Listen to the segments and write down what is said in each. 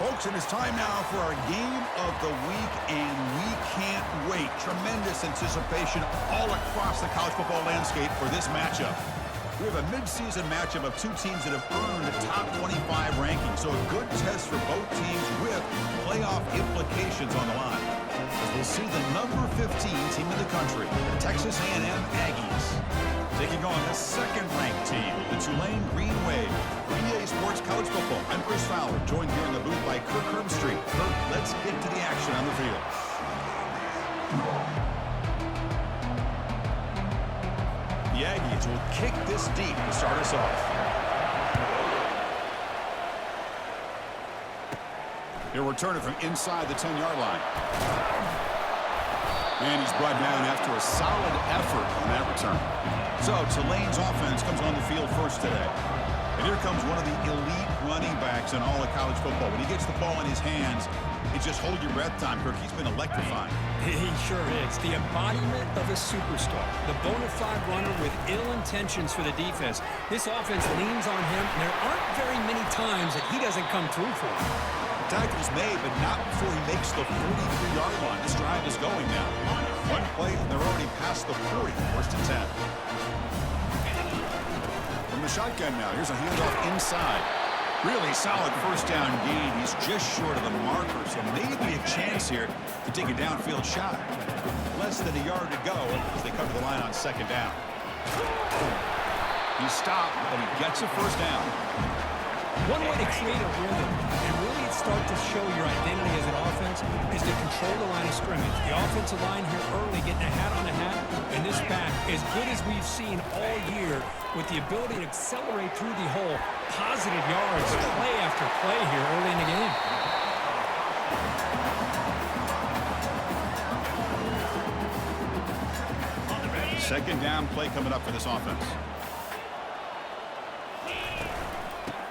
Folks, it is time now for our game of the week, and we can't wait. Tremendous anticipation all across the college football landscape for this matchup. We have a midseason matchup of two teams that have earned a top 25 ranking, so a good test for both teams with playoff implications on the line. As we'll see the number 15 team in the country, the Texas A&M Aggies, taking on the second-ranked team, the Tulane Green Wave. For EA Sports College Football, I'm Chris Fowler, joined here in the booth by Kirk Herbstreit. Kirk, let's get to the action on the field. The Aggies will kick this deep to start us off. He'll return it from inside the 10-yard line. And he's brought down after a solid effort on that return. So Tulane's offense comes on the field first today. And here comes one of the elite running backs in all of college football. When he gets the ball in his hands, it's just hold your breath time, Kirk. He's been electrifying. He sure is. The embodiment of a superstar. The bona fide runner with ill intentions for the defense. This offense leans on him, and there aren't very many times that he doesn't come through for him. Tackle's made, but not before he makes the 43-yard line. This drive is going now. One play, and they're already past the 40, first and 10. From the shotgun now, here's a handoff inside. Really solid first down gain. He's just short of the marker, so maybe a chance here to take a downfield shot. Less than a yard to go as they come to the line on second down. He stopped, but he gets a first down. One way to create a rhythm and really start to show your identity as an offense is to control the line of scrimmage. The offensive line here early getting a hat on a hat, and this back, as good as we've seen all year, with the ability to accelerate through the hole, positive yards, play after play here early in the game. Second down play coming up for this offense.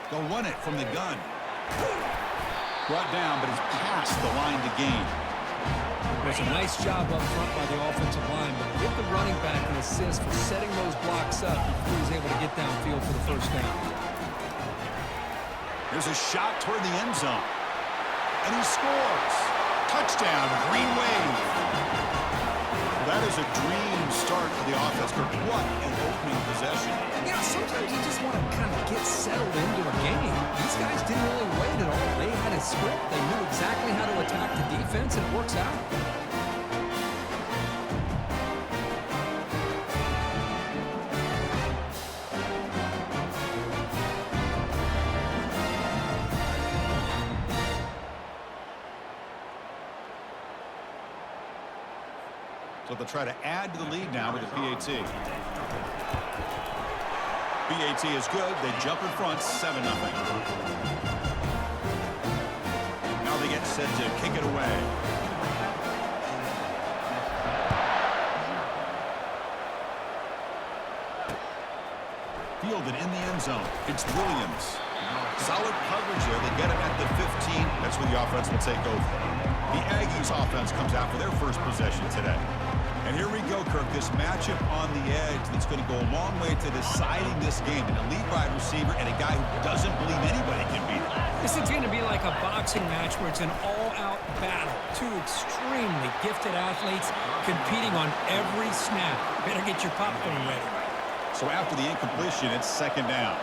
They'll run it from the gun. Brought down, but he's past the line to gain. There's a nice job up front by the offensive line, but give the running back an assist for setting those blocks up before he's able to get downfield for the first down. There's a shot toward the end zone. And he scores. Touchdown, Green Wave. That is a dream start for the offense. What an opening possession. You know, sometimes you just want to kind of get settled into a game. These guys didn't really wait at all. They had a script. They knew exactly how to attack the defense, and it works out. So they'll try to add to the lead now with the PAT. PAT is good. They jump in front, 7-0. Now they get set to kick it away. Fielded in the end zone. It's Williams. Solid coverage there. They get him at the 15. That's where the offense will take over. The Aggies offense comes out for their first possession today. And here we go, Kirk, this matchup on the edge that's going to go a long way to deciding this game. An elite wide receiver and a guy who doesn't believe anybody can beat him. This is going to be like a boxing match where it's an all-out battle. Two extremely gifted athletes competing on every snap. Better get your popcorn ready. So after the incompletion, it's second down.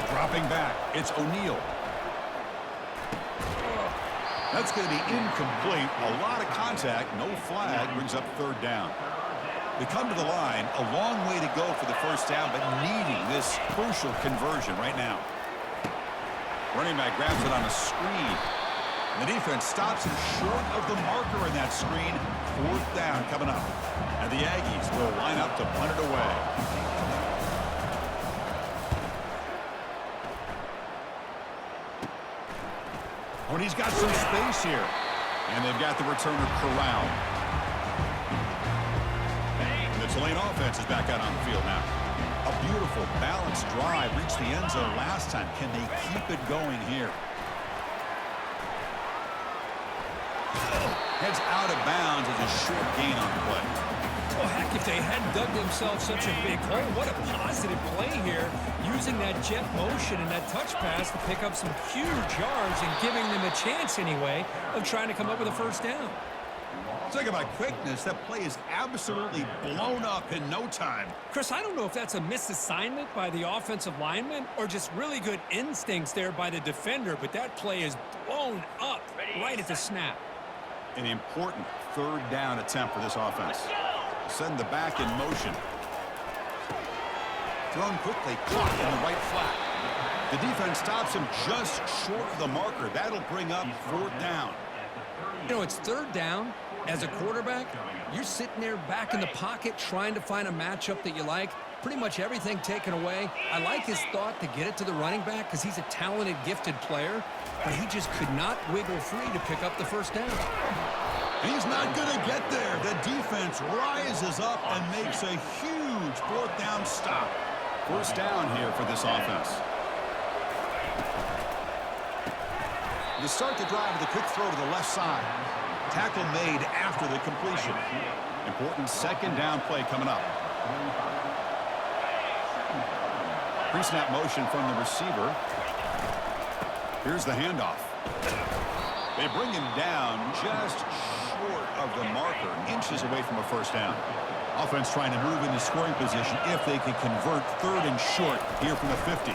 Dropping back, it's O'Neal. That's going to be incomplete. A lot of contact, no flag, brings up third down. They come to the line, a long way to go for the first down, but needing this crucial conversion right now. Running back grabs it on a screen. The defense stops him short of the marker in that screen. Fourth down coming up. And the Aggies will line up to punt it away. When he's got some space here. And they've got the returner corralled. And the Tulane offense is back out on the field now. A beautiful, balanced drive. Reached the end zone last time. Can they keep it going here? Heads out of bounds as a short gain on the play. Well, heck, if they hadn't dug themselves such a big hole, what a positive play here, using that jet motion and that touch pass to pick up some huge yards and giving them a chance anyway of trying to come up with a first down. Talk about quickness. That play is absolutely blown up in no time. Chris, I don't know if that's a misassignment by the offensive lineman or just really good instincts there by the defender, but that play is blown up right at the snap. An important third down attempt for this offense. Send the back in motion. Thrown quickly, caught in the right flat. The defense stops him just short of the marker. That'll bring up fourth down. You know, it's third down. As a quarterback, you're sitting there back in the pocket trying to find a matchup that you like. Pretty much everything taken away. I like his thought to get it to the running back because he's a talented, gifted player, but he just could not wiggle free to pick up the first down. He's not going to get there. The defense rises up and makes a huge fourth down stop. First down here for this offense. You start the drive with a quick throw to the left side. Tackle made after the completion. Important second down play coming up. Pre-snap motion from the receiver. Here's the handoff. They bring him down just short of the marker, inches away from a first down. Offense trying to move into scoring position if they can convert third and short here from the 50.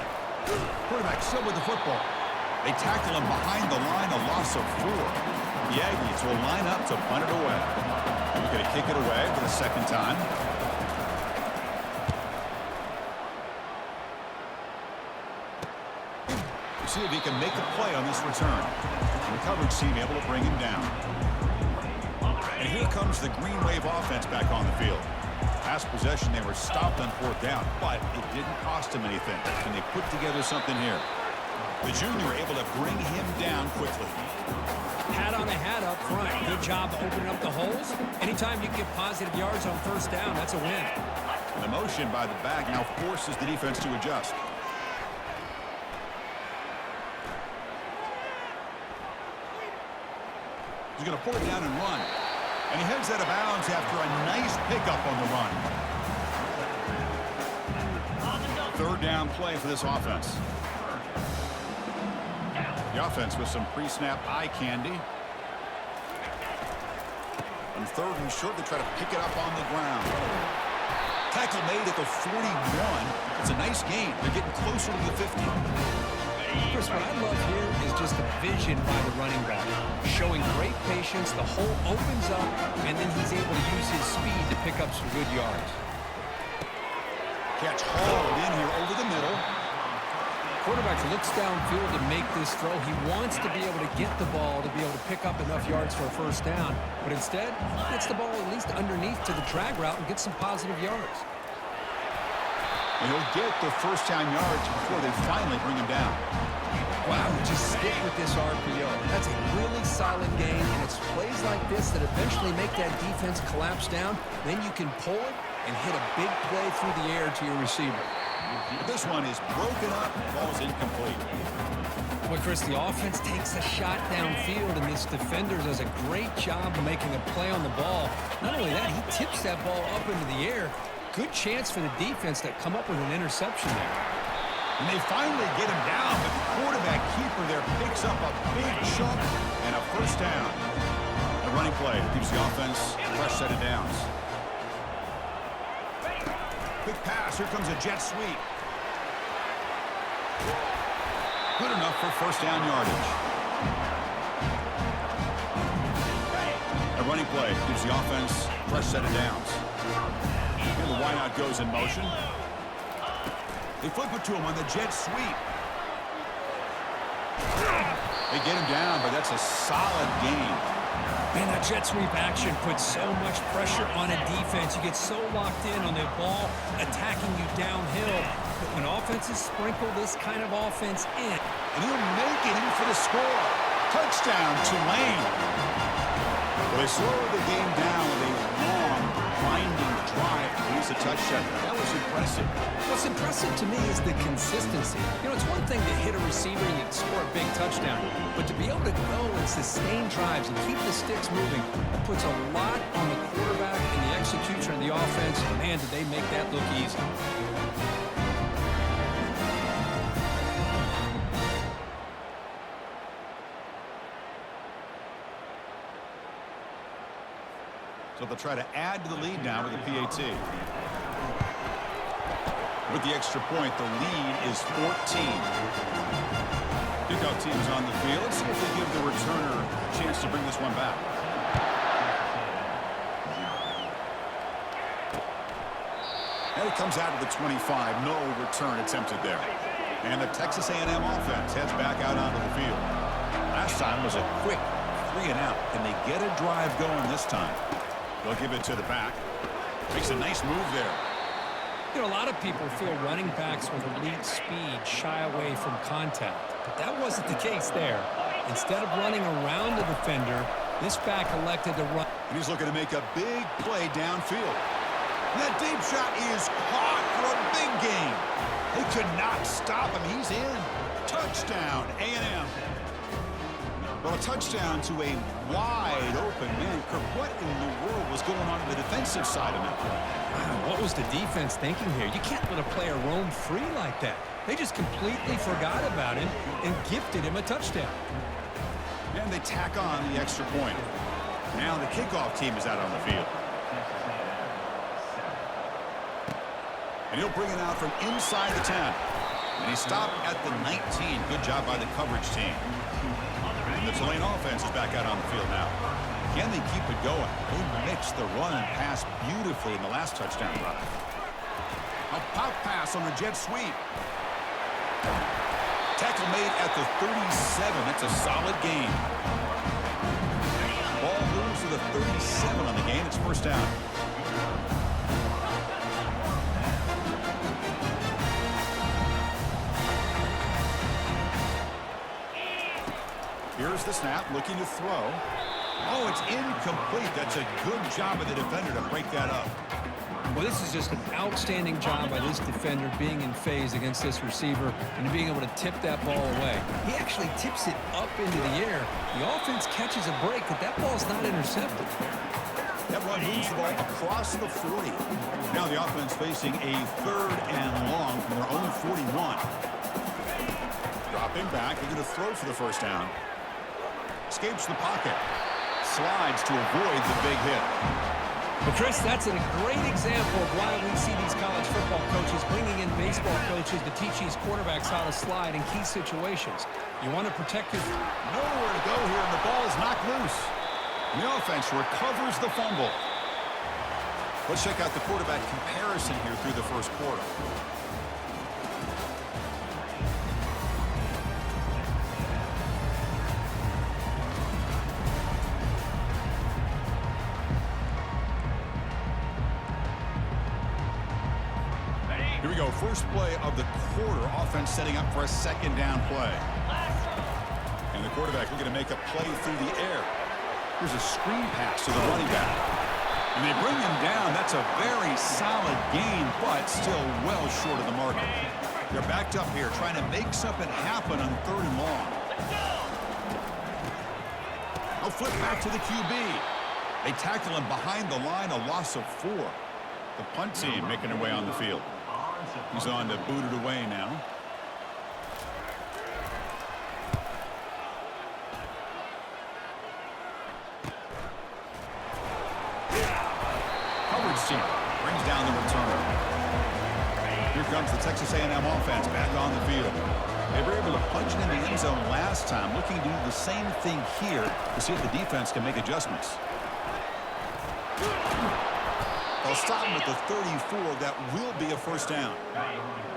Quarterback still with the football. They tackle him behind the line, a loss of 4. The Aggies will line up to punt it away. We're going to kick it away for the second time. We'll see if he can make a play on this return. And the coverage team able to bring him down. And here comes the Green Wave offense back on the field. Last possession, they were stopped on fourth down, but it didn't cost them anything. Can they put together something here? The junior able to bring him down quickly. Hat on a hat up front. Good job opening up the holes. Anytime you can get positive yards on first down, that's a win. The motion by the back now forces the defense to adjust. He's going to pull it down and run. And he heads out of bounds after a nice pickup on the run. Third down play for this offense. The offense with some pre-snap eye candy. On third and short, they try to pick it up on the ground. Tackle made at the 41. It's a nice gain. They're getting closer to the 50. Chris, what I love here is just the vision by the running back. Showing great patience, the hole opens up, and then he's able to use his speed to pick up some good yards. Catch hauled in here over the middle. Quarterback looks downfield to make this throw. He wants to be able to get the ball to be able to pick up enough yards for a first down, but instead, gets the ball at least underneath to the drag route and gets some positive yards. And he'll get the first down yards before they finally bring him down. Wow, just stick with this RPO. That's a really solid game, and it's plays like this that eventually make that defense collapse down. Then you can pull it and hit a big play through the air to your receiver. This one is broken up. Ball's incomplete. Well, Chris, the offense takes a shot downfield, and this defender does a great job of making a play on the ball. Not only that, he tips that ball up into the air. Good chance for the defense to come up with an interception there. And they finally get him down, but the quarterback keeper there picks up a big chunk and a first down. A running play keeps the offense fresh set of downs. Quick pass. Here comes a jet sweep. Good enough for first down yardage. A running play gives the offense fresh set of downs. And the wideout goes in motion. They flip it to him on the jet sweep. They get him down, but that's a solid gain. Man, that jet sweep action puts so much pressure on a defense. You get so locked in on the ball attacking you downhill. But when offenses sprinkle this kind of offense in. And he'll make it in for the score. Touchdown, Tulane. Well, they slowed the game down with a long, winding drive to lose a touchdown. That was impressive. What's impressive to me is the consistency. You know, it's one thing to hit a receiver and you score a big big touchdown. But to be able to go and sustain drives and keep the sticks moving, it puts a lot on the quarterback and the execution of the offense. Man, did they make that look easy. So they'll try to add to the lead now with the PAT. With the extra point, the lead is 14. Kickoff team's on the field. Let's see if they give the returner a chance to bring this one back. And it comes out of the 25. No return attempted there. And the Texas A&M offense heads back out onto the field. Last time was a quick 3 and out. Can they get a drive going this time? They'll give it to the back. Makes a nice move there. You know, a lot of people feel running backs with elite speed shy away from contact. But that wasn't the case there. Instead of running around the defender, this back elected to run. And he's looking to make a big play downfield. And that deep shot is caught for a big gain. They could not stop him. He's in. Touchdown, A&M. Well, a touchdown to a wide open man. Kirk, what in the world was going on the defensive side of that? Wow, what was the defense thinking here? You can't let a player roam free like that. They just completely forgot about him and gifted him a touchdown. And they tack on the extra point. Now the kickoff team is out on the field. And he'll bring it out from inside the 10. And he stopped at the 19. Good job by the coverage team. And the Tulane offense is back out on the field now. Can they keep it going? They mixed the run and pass beautifully in the last touchdown drive. A pop pass on the jet sweep. Tackle made at the 37. That's a solid gain. Ball moves to the 37 on the game. It's first down. Here's the snap, looking to throw. Oh, it's incomplete. That's a good job of the defender to break that up. Well, this is just an outstanding job by this defender being in phase against this receiver and being able to tip that ball away. He actually tips it up into the air. The offense catches a break, but that ball's not intercepted. That run moves the ball across the 40. Now the offense facing a 3rd and long from their own 41. Dropping back, they're going to throw for the first down. Escapes the pocket. Slides to avoid the big hit. Well, Chris, that's a great example of why we see these college football coaches bringing in baseball coaches to teach these quarterbacks how to slide in key situations. You want to protect your... Nowhere to go here, and the ball is knocked loose. And the offense recovers the fumble. Let's check out the quarterback comparison here through the first quarter. Here we go, first play of the quarter. Offense setting up for a 2nd down play. And the quarterback looking to make a play through the air. Here's a screen pass to the running back. And they bring him down. That's a very solid gain, but still well short of the marker. They're backed up here, trying to make something happen on 3rd and long. They'll flip back to the QB. They tackle him behind the line, a loss of 4. The punt team making their way on the field. He's on to boot it away now. Coverage team brings down the returner. Here comes the Texas A&M offense back on the field. They were able to punch it in the end zone last time, looking to do the same thing here to see if the defense can make adjustments. They'll stop him at the 34. That will be a first down.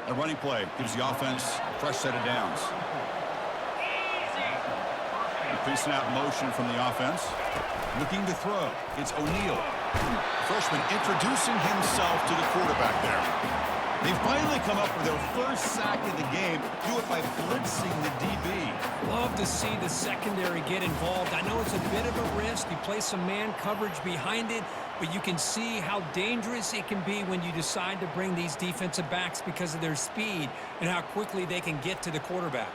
The running play gives the offense a fresh set of downs. Pre-snap motion from the offense. Looking to throw. It's O'Neal. Freshman introducing himself to the quarterback there. They finally come up with their first sack of the game. Do it by blitzing the DB. Love to see the secondary get involved. I know it's a bit of a risk. You play some man coverage behind it, but you can see how dangerous it can be when you decide to bring these defensive backs because of their speed and how quickly they can get to the quarterback.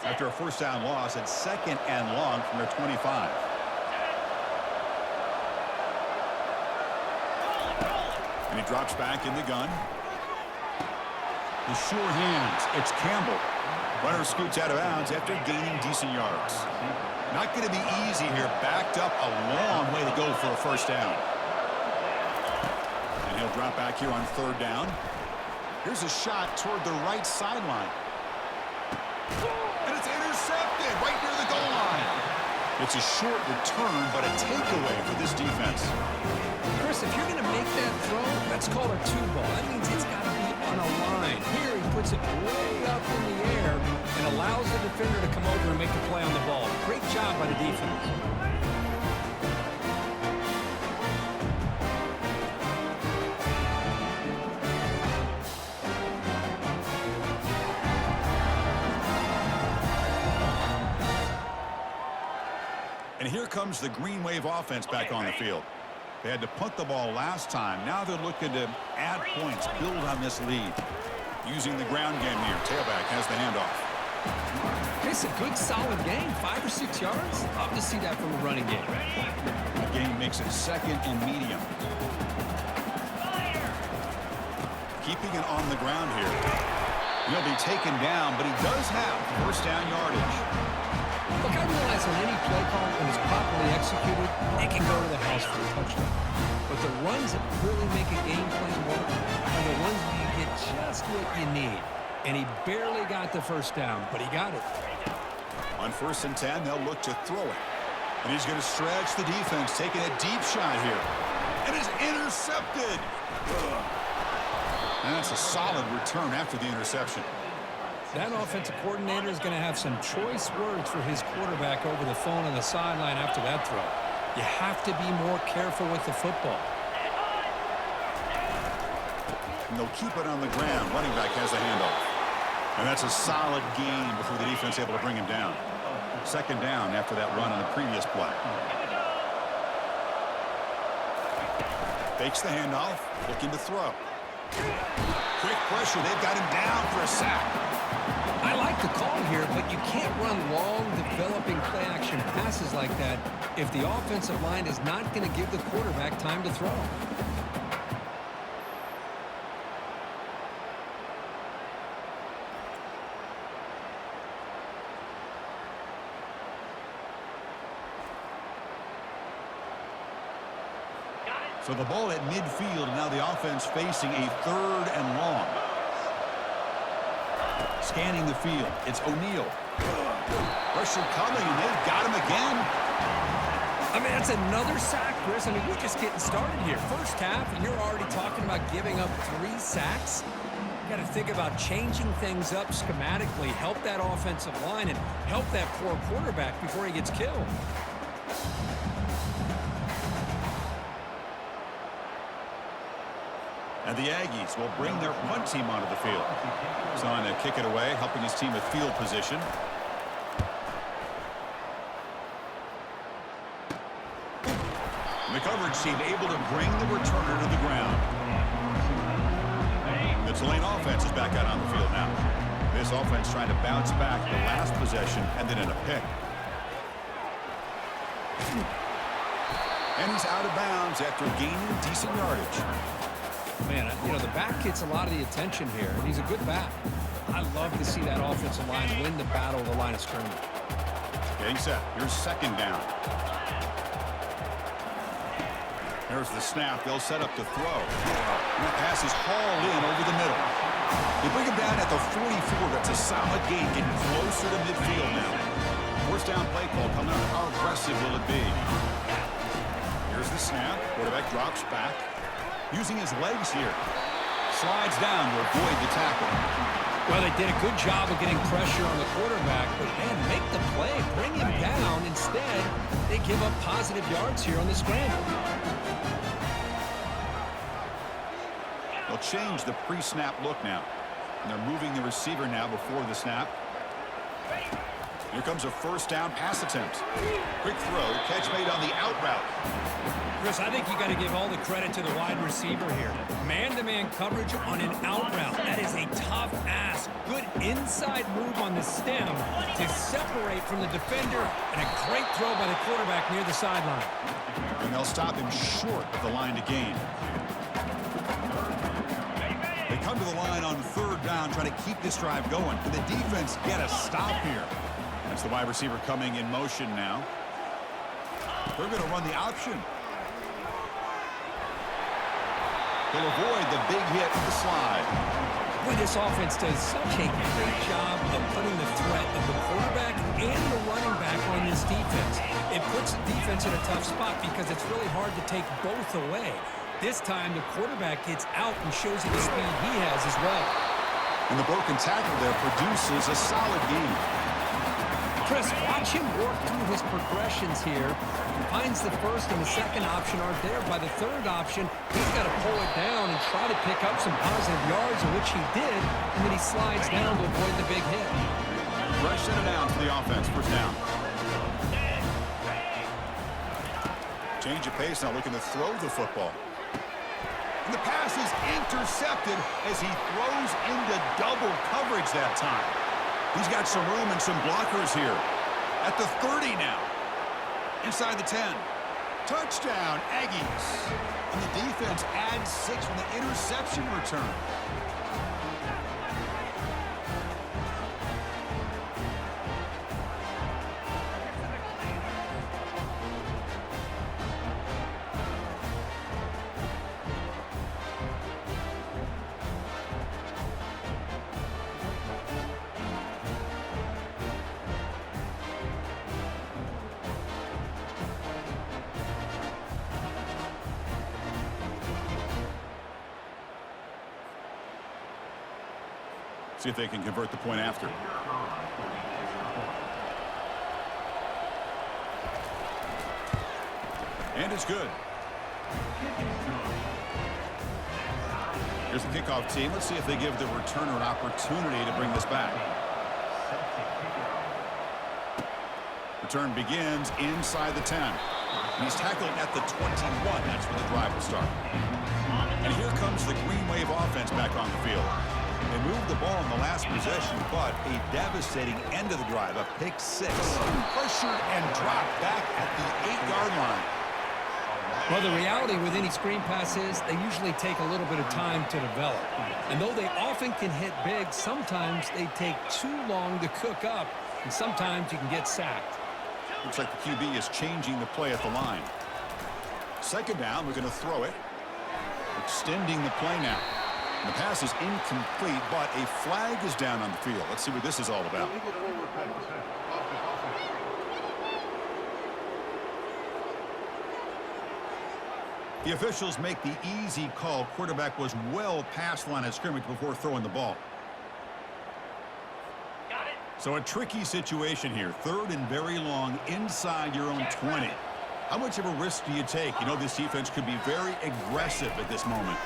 after a first down loss at 2nd and long from their 25. And he drops back in the gun. The sure hands. It's Campbell. Runner scoots out of bounds after gaining decent yards. Not going to be easy here. Backed up a long way to go for a first down. And he'll drop back here on 3rd down. Here's a shot toward the right sideline. And it's intercepted right near the goal line. It's a short return, but a takeaway for this defense. Chris, if you're going to make that throw, that's called a 2-ball. That means it's got to be on a line. Here he puts it way up in the air and allows the defender to come over and make the play on the ball. Great job by the defense. And here comes the Green Wave offense back on the field. They had to punt the ball last time. Now they're looking to add points, build on this lead. Using the ground game here. Tailback has the handoff. It's a good, solid game. 5 or 6 yards. Love to see that from the running game. The game makes it 2nd and medium. Keeping it on the ground here. He'll be taken down, but he does have first down yardage. Look, I realize on any play call, when it's properly executed, it can go to the house for a touchdown. But the runs that really make a game plan work are the ones where you get just what you need. And he barely got the first down, but he got it. On 1st and 10, they'll look to throw it. And he's going to stretch the defense, taking a deep shot here. And it's intercepted. And that's a solid return after the interception. That offensive coordinator is going to have some choice words for his quarterback over the phone on the sideline after that throw. You have to be more careful with the football. And they'll keep it on the ground. Running back has the handoff. And that's a solid gain before the defense able to bring him down. 2nd down after that run on the previous play. Fakes the handoff, looking to throw. Quick pressure, they've got him down for a sack. I like the call here, but you can't run long, developing play-action passes like that if the offensive line is not going to give the quarterback time to throw. So the ball at midfield, now the offense facing a 3rd and long. Scanning the field, it's O'Neal. Pressure coming, and they've got him again. I mean, that's another sack, Chris. I mean, we're just getting started here. First half, and you're already talking about giving up 3 sacks. You got to think about changing things up schematically, help that offensive line, and help that poor quarterback before he gets killed. And the Aggies will bring their punt team onto the field. He's on to kick it away, helping his team with field position. And the coverage team able to bring the returner to the ground. The Tulane offense is back out on the field now. This offense trying to bounce back the last possession and then in a pick. And he's out of bounds after gaining decent yardage. Man, you know, the back gets a lot of the attention here, and he's a good back. I love to see that offensive line win the battle of the line of scrimmage. Getting set. Here's 2nd down. There's the snap. They'll set up to throw. And the pass is hauled in over the middle. They bring him down at the 44. That's a solid gain, getting closer to midfield now. First down play call coming up. How aggressive will it be? Here's the snap. Quarterback drops back. Using his legs here. Slides down to avoid the tackle. Well, they did a good job of getting pressure on the quarterback, but, man, make the play. Bring him down. Instead, they give up positive yards here on the scramble. They'll change the pre-snap look now. And they're moving the receiver now before the snap. Here comes a first down pass attempt. Quick throw, catch made on the out route. Chris, I think you got to give all the credit to the wide receiver here. Man-to-man coverage on an out route. That is a tough ask. Good inside move on the stem to separate from the defender, and a great throw by the quarterback near the sideline. And they'll stop him short of the line to gain. They come to the line on third down, trying to keep this drive going. Can the defense get a stop here? That's the wide receiver coming in motion now. They're going to run the option. They'll avoid the big hit with the slide. Boy, this offense does such a great job of putting the threat of the quarterback and the running back on this defense. It puts the defense in a tough spot because it's really hard to take both away. This time, the quarterback gets out and shows you the speed he has as well. And the broken tackle there produces a solid game. Chris, watch him work through his progressions here. Finds the first and the second option aren't there. By the third option, he's got to pull it down and try to pick up some positive yards, which he did, and then he slides down to avoid the big hit. Fresh set of downs for the offense. First down. Change of pace now, looking to throw the football. And the pass is intercepted as he throws into double coverage that time. He's got some room and some blockers here. At the 30 now. Inside the 10. Touchdown, Aggies. And the defense adds 6 from the interception return. See if they can convert the point after. And it's good. Here's the kickoff team. Let's see if they give the returner an opportunity to bring this back. Return begins inside the 10. He's tackled at the 21. That's where the drive will start. And here comes the Green Wave offense back on the field. They moved the ball in the last possession, but a devastating end of the drive, a pick 6. Pressured and dropped back at the 8-yard line. Well, the reality with any screen pass is they usually take a little bit of time to develop. And though they often can hit big, sometimes they take too long to cook up, and sometimes you can get sacked. Looks like the QB is changing the play at the line. Second down, we're going to throw it. Extending the play now. The pass is incomplete, but a flag is down on the field. Let's see what this is all about. The officials make the easy call. Quarterback was well past the line of scrimmage before throwing the ball. So a tricky situation here. Third and very long inside your own 20. How much of a risk do you take? You know this defense could be very aggressive at this moment.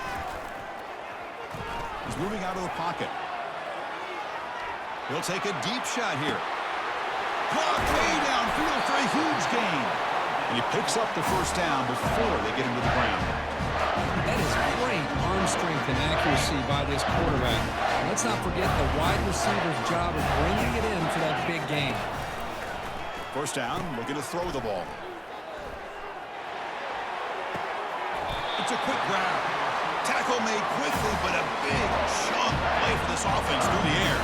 He's moving out of the pocket. He'll take a deep shot here. Blocked way downfield for a huge gain. And he picks up the first down before they get him to the ground. That is great arm strength and accuracy by this quarterback. And let's not forget the wide receiver's job of bringing it in for that big gain. First down, looking to throw the ball. It's a quick grab. Tackle made quickly, but a big chunk play for this offense through the air.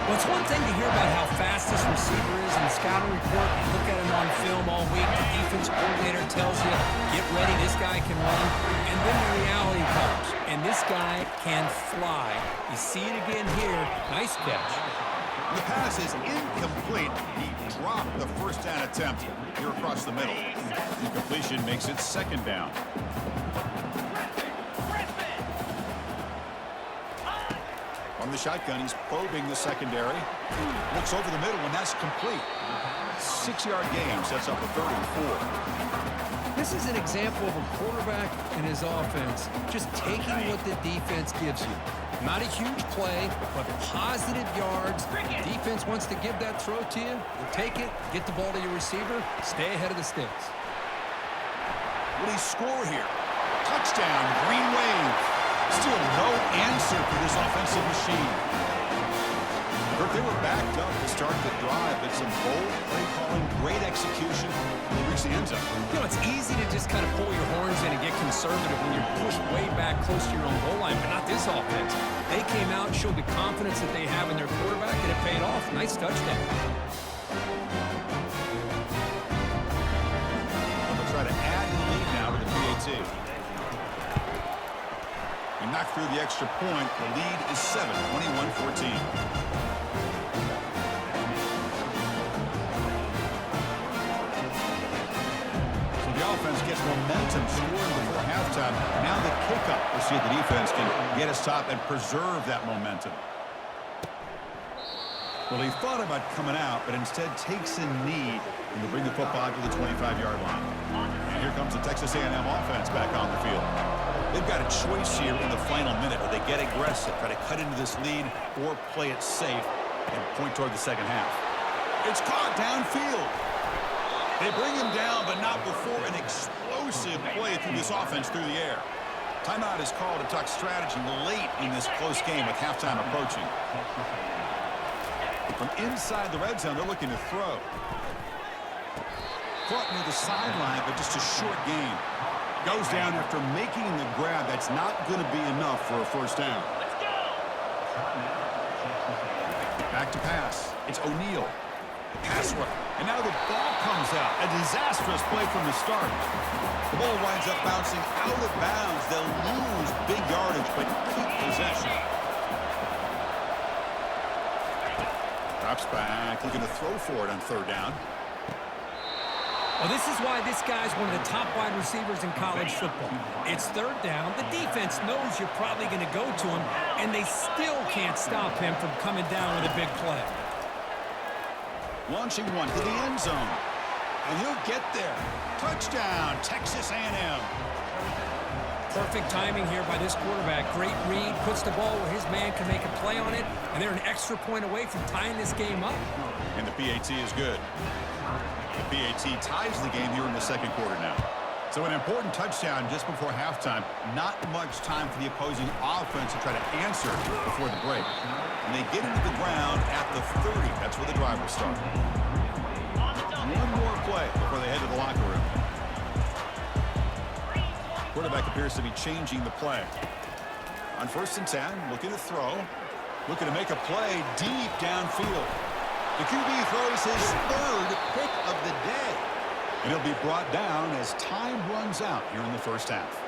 Well, it's one thing to hear about how fast this receiver is in the scouting report. You look at him on film all week. The defense coordinator tells you, get ready, this guy can run. And then the reality comes, and this guy can fly. You see it again here. Nice catch. The pass is incomplete. He dropped the first down attempt here across the middle. Incompletion makes it second down. From the shotgun, he's probing the secondary. Looks over the middle, and that's complete. 6-yard gain sets up a 3rd and 4. This is an example of a quarterback and his offense just taking what the defense gives you. Not a huge play, but positive yards. Defense defense wants to give that throw to you, you take it, get the ball to your receiver, stay ahead of the sticks. Will he score here? Touchdown, Green Wave. Still no answer for this offensive machine. But they were backed up to start the drive, but some bold play calling, great execution. They reached the end zone. You know, it's easy to just kind of pull your horns in and get conservative when you're pushed way back close to your own goal line, but not this offense. They came out, showed the confidence that they have in their quarterback, and it paid off. Nice touchdown. They'll try to add the lead now to the PAT. He knocked through the extra point. The lead is 7, 21-14. Offense gets momentum scoring before halftime. Now the kickoff. We'll see if the defense can get a stop and preserve that momentum. Well, he thought about coming out, but instead takes a knee and to bring the football to the 25-yard line. And here comes the Texas A&M offense back on the field. They've got a choice here in the final minute. Where they get aggressive, try to cut into this lead, or play it safe and point toward the second half. It's caught downfield. They bring him down, but not before an explosive play through this offense through the air. Timeout is called to talk strategy late in this close game with halftime approaching. From inside the red zone, they're looking to throw. Caught near the sideline, but just a short gain. Goes down after making the grab. That's not going to be enough for a first down. Back to pass. It's O'Neal. Pass rush. And now the ball comes out. A disastrous play from the start. The ball winds up bouncing out of bounds. They'll lose big yardage, but keep possession. Drops back, looking to throw for it on third down. Well, this is why this guy's one of the top wide receivers in college football. It's third down. The defense knows you're probably going to go to him, and they still can't stop him from coming down with a big play. Launching one to the end zone. And he'll get there. Touchdown, Texas A&M. Perfect timing here by this quarterback. Great read, puts the ball where his man can make a play on it, and they're an extra point away from tying this game up. And the PAT is good. The PAT ties the game here in the second quarter now. So an important touchdown just before halftime. Not much time for the opposing offense to try to answer before the break. And they get into the ground at the 30. That's where the drive will start. One more play before they head to the locker room. Quarterback appears to be changing the play. On 1st and 10, looking to throw. Looking to make a play deep downfield. The QB throws his 3rd pick of the day. And he'll be brought down as time runs out here in the first half.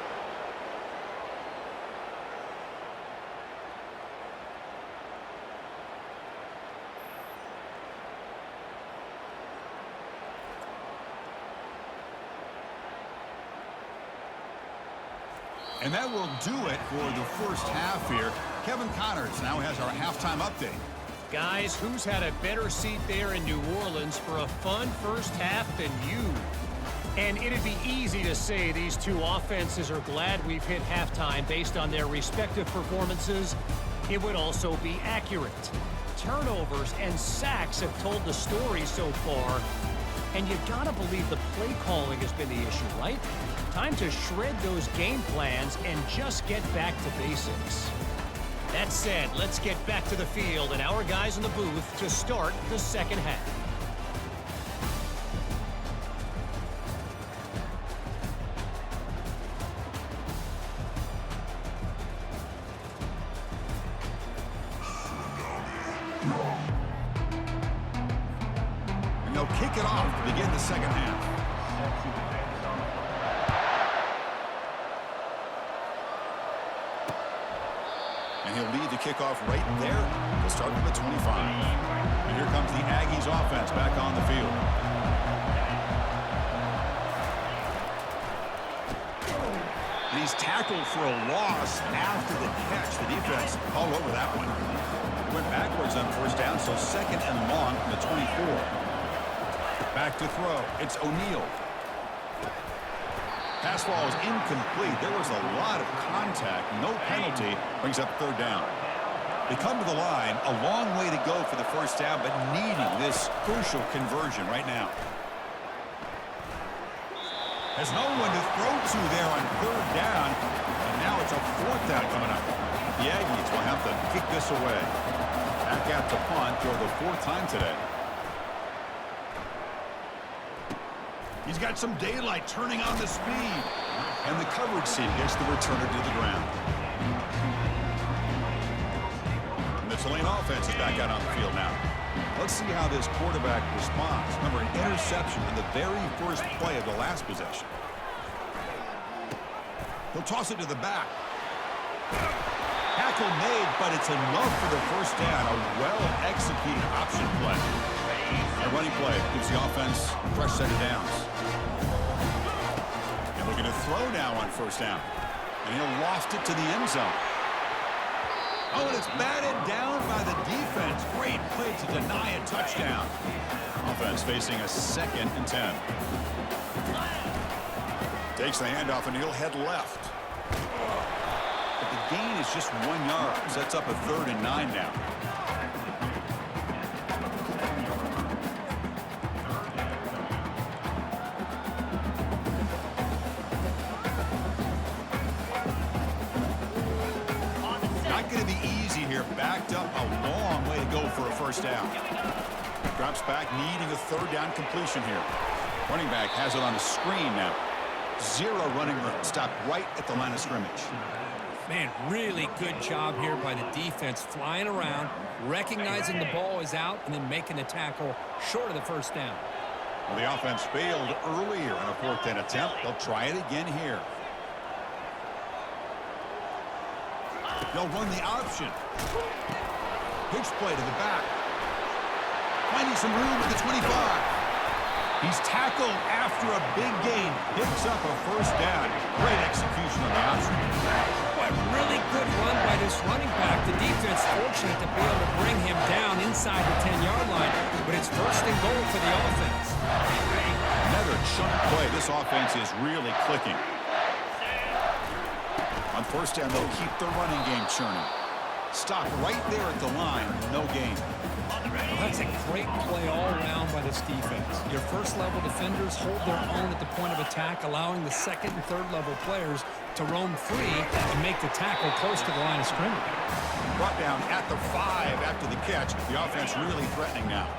And that will do it for the first half here. Kevin Connors now has our halftime update. Guys, who's had a better seat there in New Orleans for a fun first half than you? And it'd be easy to say these two offenses are glad we've hit halftime based on their respective performances. It would also be accurate. Turnovers and sacks have told the story so far. And you gotta believe the play calling has been the issue, right? Time to shred those game plans and just get back to basics. That said, let's get back to the field and our guys in the booth to start the second half. And they'll kick it off to begin the second half. And he'll lead the kickoff right there to start with the 25. And here comes the Aggies offense back on the field. And he's tackled for a loss after the catch. The defense all over that one. Went backwards on 1st down, so 2nd and long from the 24. Back to throw. It's O'Neal. Pass ball is incomplete. There was a lot of contact. No penalty. Brings up 3rd down. They come to the line, a long way to go for the first down, but needing this crucial conversion right now. There's no one to throw to there on third down, and now it's a fourth down coming up. The Aggies will have to kick this away. Back out to punt for the fourth time today. He's got some daylight turning on the speed. And the coverage team gets the returner to the ground. And the Tulane offense is back out on the field now. Let's see how this quarterback responds. Remember, an interception in the very first play of the last possession. He'll toss it to the back. Tackle made, but it's enough for the first down. A well-executed option play. A running play gives the offense a fresh set of downs. And looking to throw now on first down. And he'll loft it to the end zone. Oh, and it's batted down by the defense. Great play to deny a touchdown. Offense facing a 2nd and 10. Takes the handoff, and he'll head left. But the gain is just 1 yard. Sets up a 3rd and 9 now. Backed up a long way to go for a first down. Drops back, needing a 3rd down completion here. Running back has it on the screen now. 0 running room. Stopped right at the line of scrimmage. Man, really good job here by the defense, flying around, recognizing the ball is out, and then making the tackle short of the first down. Well, the offense failed earlier in a 4th down attempt. They'll try it again here. They'll run the option. Pitch play to the back. Finding some room at the 25. He's tackled after a big gain. Picks up a first down. Great execution on the option. Boy, really good run by this running back. The defense fortunate to be able to bring him down inside the 10-yard line, but it's 1st and goal for the offense. Another chunk play. This offense is really clicking. On first down, they'll keep the running game churning. Stop right there at the line. No gain. Well, that's a great play all around by this defense. Your first-level defenders hold their own at the point of attack, allowing the 2nd and 3rd level players to roam free and make the tackle close to the line of scrimmage. Brought down at the 5 after the catch. The offense really threatening now.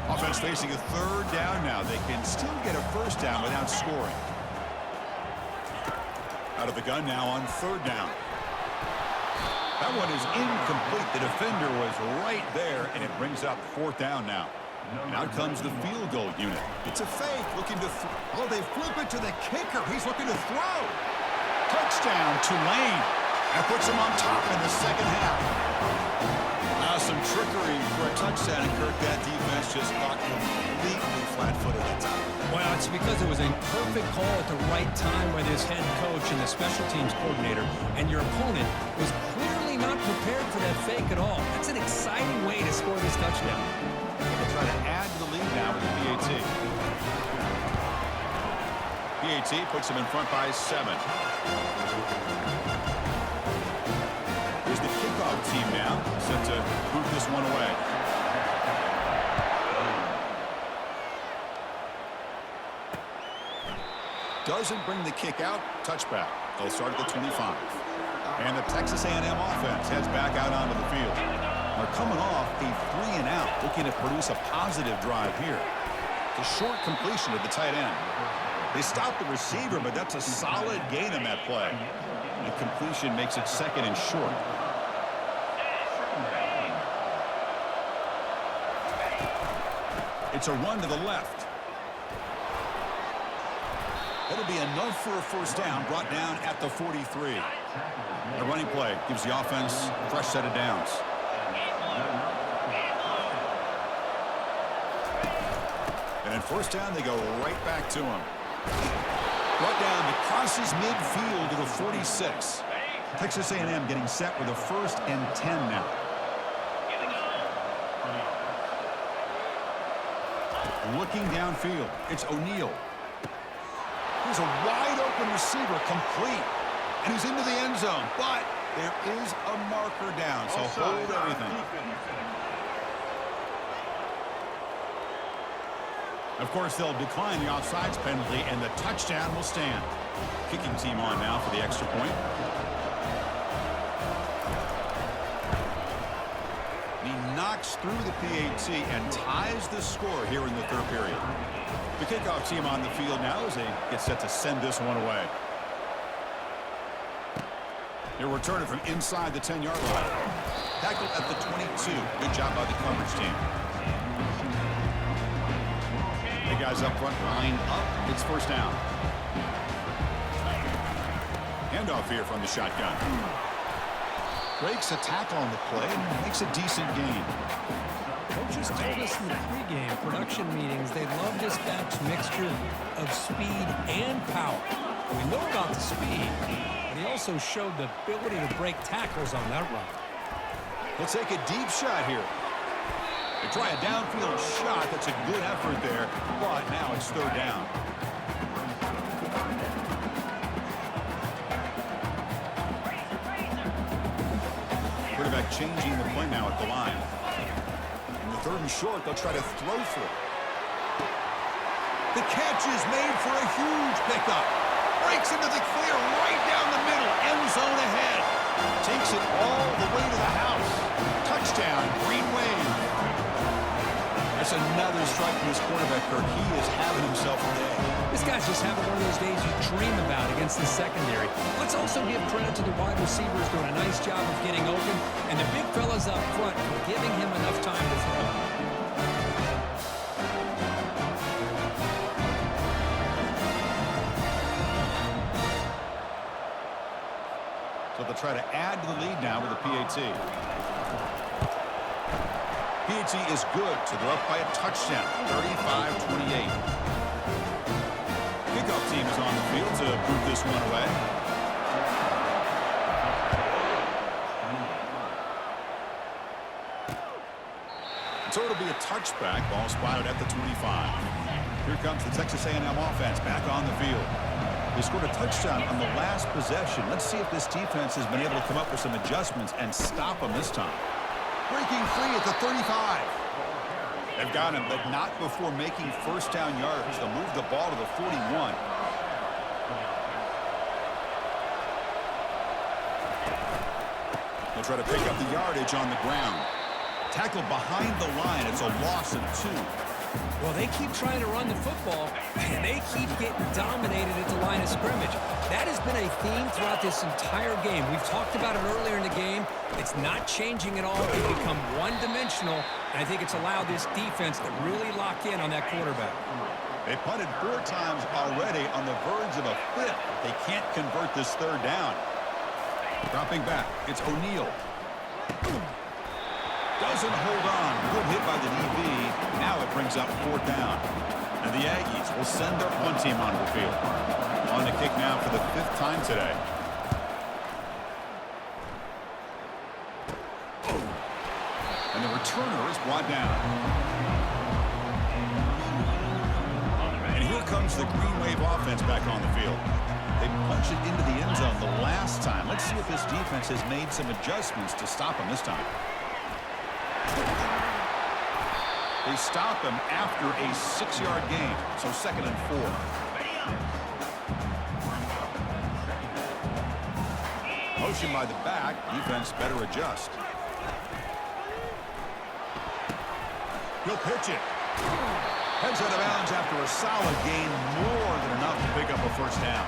Offense facing a 3rd down now. They can still get a first down without scoring. Out of the gun now on 3rd down. That one is incomplete. The defender was right there, and it brings up 4th down now. And out comes the field goal unit. It's a fake, looking to oh, they flip it to the kicker. He's looking to throw. Touchdown, Tulane. That puts him on top in the 2nd half. Now some trickery for a touchdown, and Kirk, that defense just got completely flat-footed at time. Well, it's because it was a perfect call at the right time by this head coach and the special teams coordinator, and your opponent was clearly not prepared for that fake at all. That's an exciting way to score this touchdown. They'll try to add to the lead now with the PAT. PAT puts them in front by 7. Here's the kickoff team now, set to boot this one away. Doesn't bring the kick out. Touchback. They'll start at the 25. And the Texas A&M offense heads back out onto the field. They're coming off a 3-and-out, looking to produce a positive drive here. The short completion of the tight end. They stop the receiver, but that's a solid gain on that play. The completion makes it 2nd and short. It's a run to the left. That'll be enough for a first down, brought down at the 43. The running play gives the offense a fresh set of downs. And in first down, they go right back to him. Brought down to crosses midfield to the 46. Texas A&M getting set with a 1st and 10 now. Looking downfield, it's O'Neal. Here's a wide-open receiver, complete. And he's into the end zone, but There is a marker down, so hold everything. Of course, they'll decline the offsides penalty, and the touchdown will stand. Kicking team on now for the extra point. He knocks through the PAT and ties the score here in the third period. The kickoff team on the field now as they get set to send this one away. They'll return it from inside the 10-yard line. Tackle at the 22. Good job by the coverage team. The guys up front line up. It's first down. Handoff here from the shotgun. Breaks a tackle on the play and makes a decent gain. Coaches told us in the pregame production meetings they love this back's mixture of speed and power. We know about the speed, but he also showed the ability to break tackles on that run. They'll take a deep shot here. They try a downfield shot. That's a good effort there, but now it's third down. Quarterback changing the play now at the line. In the third and short, they'll try to throw for it. The catch is made for a huge pickup. Breaks into the clear right down the middle. End zone ahead. Takes it all the way to the house. Touchdown, Green Wave. That's another strike from his quarterback, Kirk. He is having himself a day. This guy's just having one of those days you dream about against the secondary. Let's also give credit to the wide receivers doing a nice job of getting open, and the big fellas up front for giving him enough time to throw. So they'll try to add to the lead now with a PAT. PAT is good, so they're up by a touchdown, 35-28. Kickoff team is on the field to move this one away. So it'll be a touchback. Ball spotted at the 25. Here comes the Texas A&M offense back on the field. They scored a touchdown on the last possession. Let's see if this defense has been able to come up with some adjustments and stop them this time. Breaking free at the 35. They've got him, but not before making first down yards. They'll move the ball to the 41. They'll try to pick up the yardage on the ground. Tackled behind the line. It's a loss of 2. Well, they keep trying to run the football, and they keep getting dominated at the line of scrimmage. That has been a theme throughout this entire game. We've talked about it earlier in the game. It's not changing at all. They've become one-dimensional, and I think it's allowed this defense to really lock in on that quarterback. They punted 4 times already, on the verge of a 5th. They can't convert this third down. Dropping back, it's O'Neal. Doesn't hold on. Good hit by the DB. Now it brings up 4th down. And the Aggies will send their punt team onto the field. On the kick now for the 5th time today. And the returner is brought down. And here comes the Green Wave offense back on the field. They punched it into the end zone the last time. Let's see if this defense has made some adjustments to stop them this time. They stop him after a 6-yard gain, so 2nd and 4. Motion by the back. Defense better adjust. He'll pitch it. Heads out of bounds after a solid gain, more than enough to pick up a first down.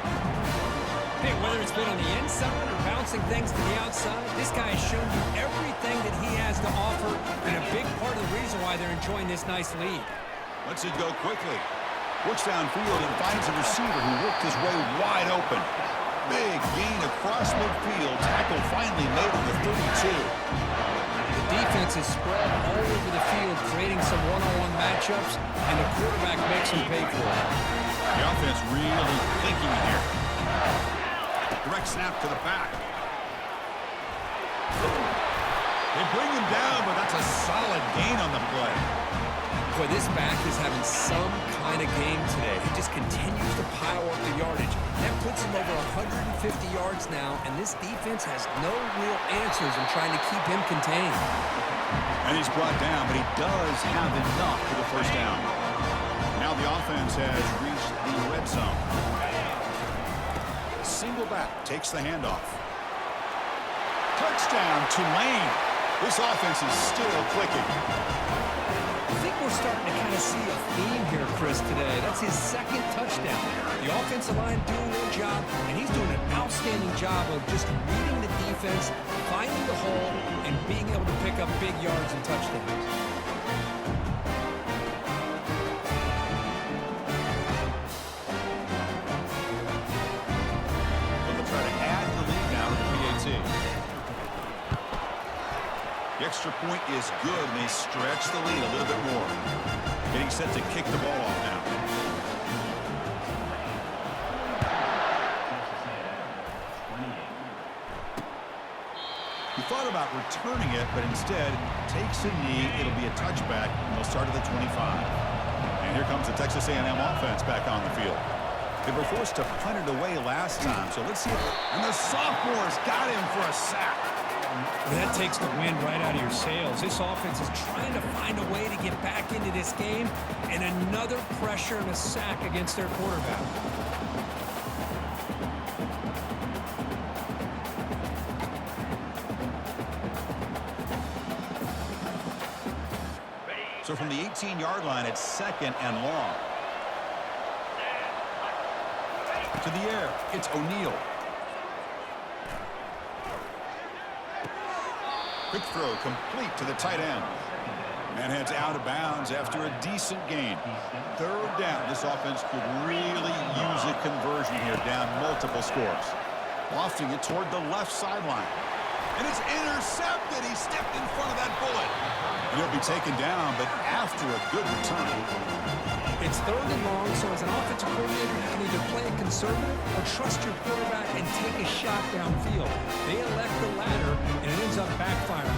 Hey, whether it's been on the inside or bouncing things to the outside, this guy has shown you everything that he has to offer, and a big part of the reason why they're enjoying this nice lead. Lets it go quickly. Looks downfield and finds a receiver who worked his way wide open. Big gain across midfield. Tackle finally made on the 32. The defense is spread all over the field, creating some one-on-one matchups, and the quarterback makes them pay for it. The offense really thinking here. Direct snap to the back. They bring him down, but that's a solid gain on the play. Boy, this back is having some kind of game today. He just continues to pile up the yardage. That puts him over 150 yards now, and this defense has no real answers in trying to keep him contained. And he's brought down, but he does have enough for the first down. Now the offense has reached the red zone. Single back takes the handoff. Touchdown, Tulane. This offense is still clicking. I think we're starting to kind of see a theme here, Chris, today. That's his second touchdown. The offensive line doing their job, and he's doing an outstanding job of just reading the defense, finding the hole, and being able to pick up big yards and touchdowns. They'll try to add the lead now to the PAT. The extra point is good, and they stretch the lead a little bit more. Getting set to kick the ball off now. He thought about returning it, but instead takes a knee. It'll be a touchback, and they'll start at the 25. And here comes the Texas A&M offense back on the field. They were forced to punt it away last time, so let's see it. And the sophomores got him for a sack. That takes the wind right out of your sails. This offense is trying to find a way to get back into this game, and another pressure and a sack against their quarterback. So from the 18-yard line, it's second and long. To the air, it's O'Neal. Quick throw complete to the tight end. Man heads out of bounds after a decent gain. Third down. This offense could really use a conversion here, down multiple scores. Lofting it toward the left sideline. And it's intercepted. He stepped in front of that bullet. And he'll be taken down, but after a good return. It's third and long, so as an offensive coordinator, you can either play it conservative or trust your quarterback and take a shot downfield. They elect the latter, and it ends up backfiring.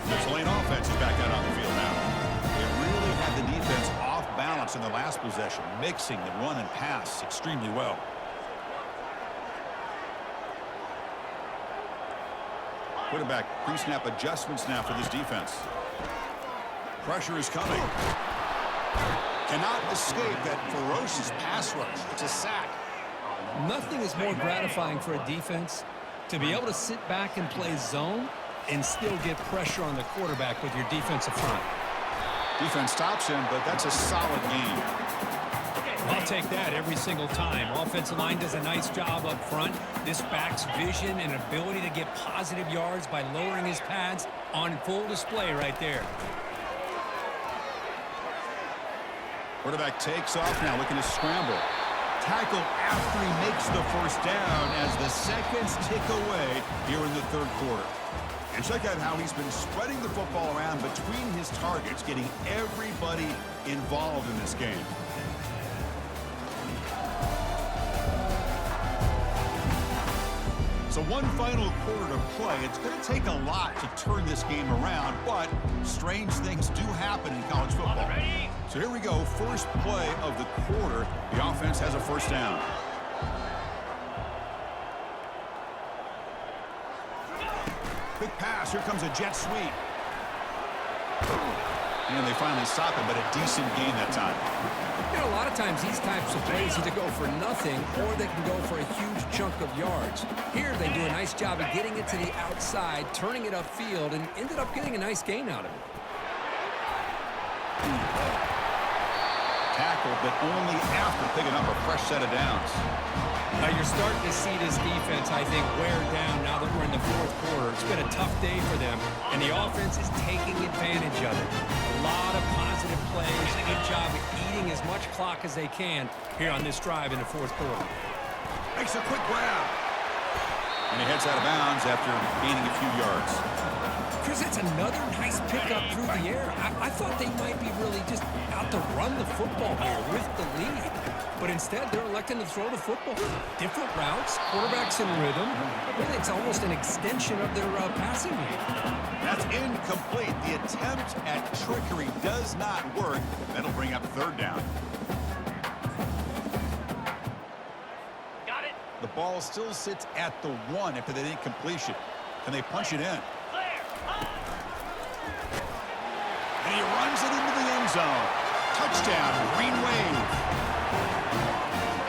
The Tulane offense is back out on the field now. They really had the defense off balance in the last possession, mixing the run and pass extremely well. Quarterback pre-snap adjustments now for this defense. Pressure is coming. Cannot escape that ferocious pass rush. It's a sack. Nothing is more gratifying for a defense to be able to sit back and play zone and still get pressure on the quarterback with your defensive front. Defense stops him, but that's a solid game. I'll take that every single time. Offensive line does a nice job up front. This back's vision and ability to get positive yards by lowering his pads on full display right there. Quarterback takes off now, looking to scramble. Tackle after he makes the first down as the seconds tick away here in the third quarter. And check out how he's been spreading the football around between his targets, getting everybody involved in this game. So one final quarter to play. It's going to take a lot to turn this game around, but strange things do happen in college football. So here we go, first play of the quarter. The offense has a first down. Quick pass, here comes a jet sweep. And they finally stop it, but a decent gain that time. You know, a lot of times these types of plays either go for nothing or they can go for a huge chunk of yards. Here they do a nice job of getting it to the outside, turning it upfield, and ended up getting a nice gain out of it. Tackle, but only after picking up a fresh set of downs. Now you're starting to see this defense, I think, wear down now that we're in the fourth quarter. It's been a tough day for them, and the offense is taking advantage of it. A lot of positive plays. Good job of eating as much clock as they can here on this drive in the fourth quarter. Makes a quick grab. And he heads out of bounds after gaining a few yards. Chris, that's another nice pickup through the air. I thought they might be really just out to run the football here with the lead. But instead, they're electing to throw the football. Different routes, quarterbacks in rhythm. Really, it's almost an extension of their passing game. That's incomplete. The attempt at trickery does not work. That'll bring up third down. Got it. The ball still sits at the 1 after that incompletion. Can they punch it in? And he runs it into the end zone. Touchdown, Green Wave.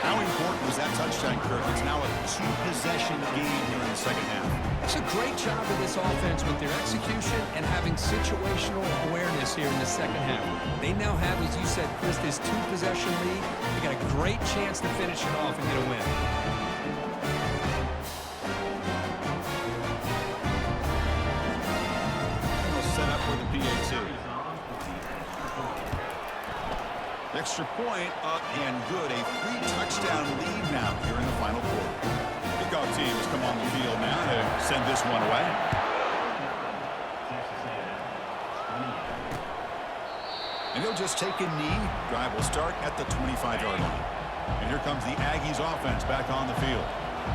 How important was that touchdown, Kirk? It's now a 2-possession game here in the second half. It's a great job of this offense with their execution and having situational awareness here in the second half. They now have, as you said, Chris, this 2-possession lead. They got a great chance to finish it off and get a win. Set up for the PAT. Extra point up and good. A 3-touchdown lead now here in the final quarter. Kickoff team has come on the field now to send this one away. And he'll just take a knee. Drive will start at the 25-yard line. And here comes the Aggies offense back on the field.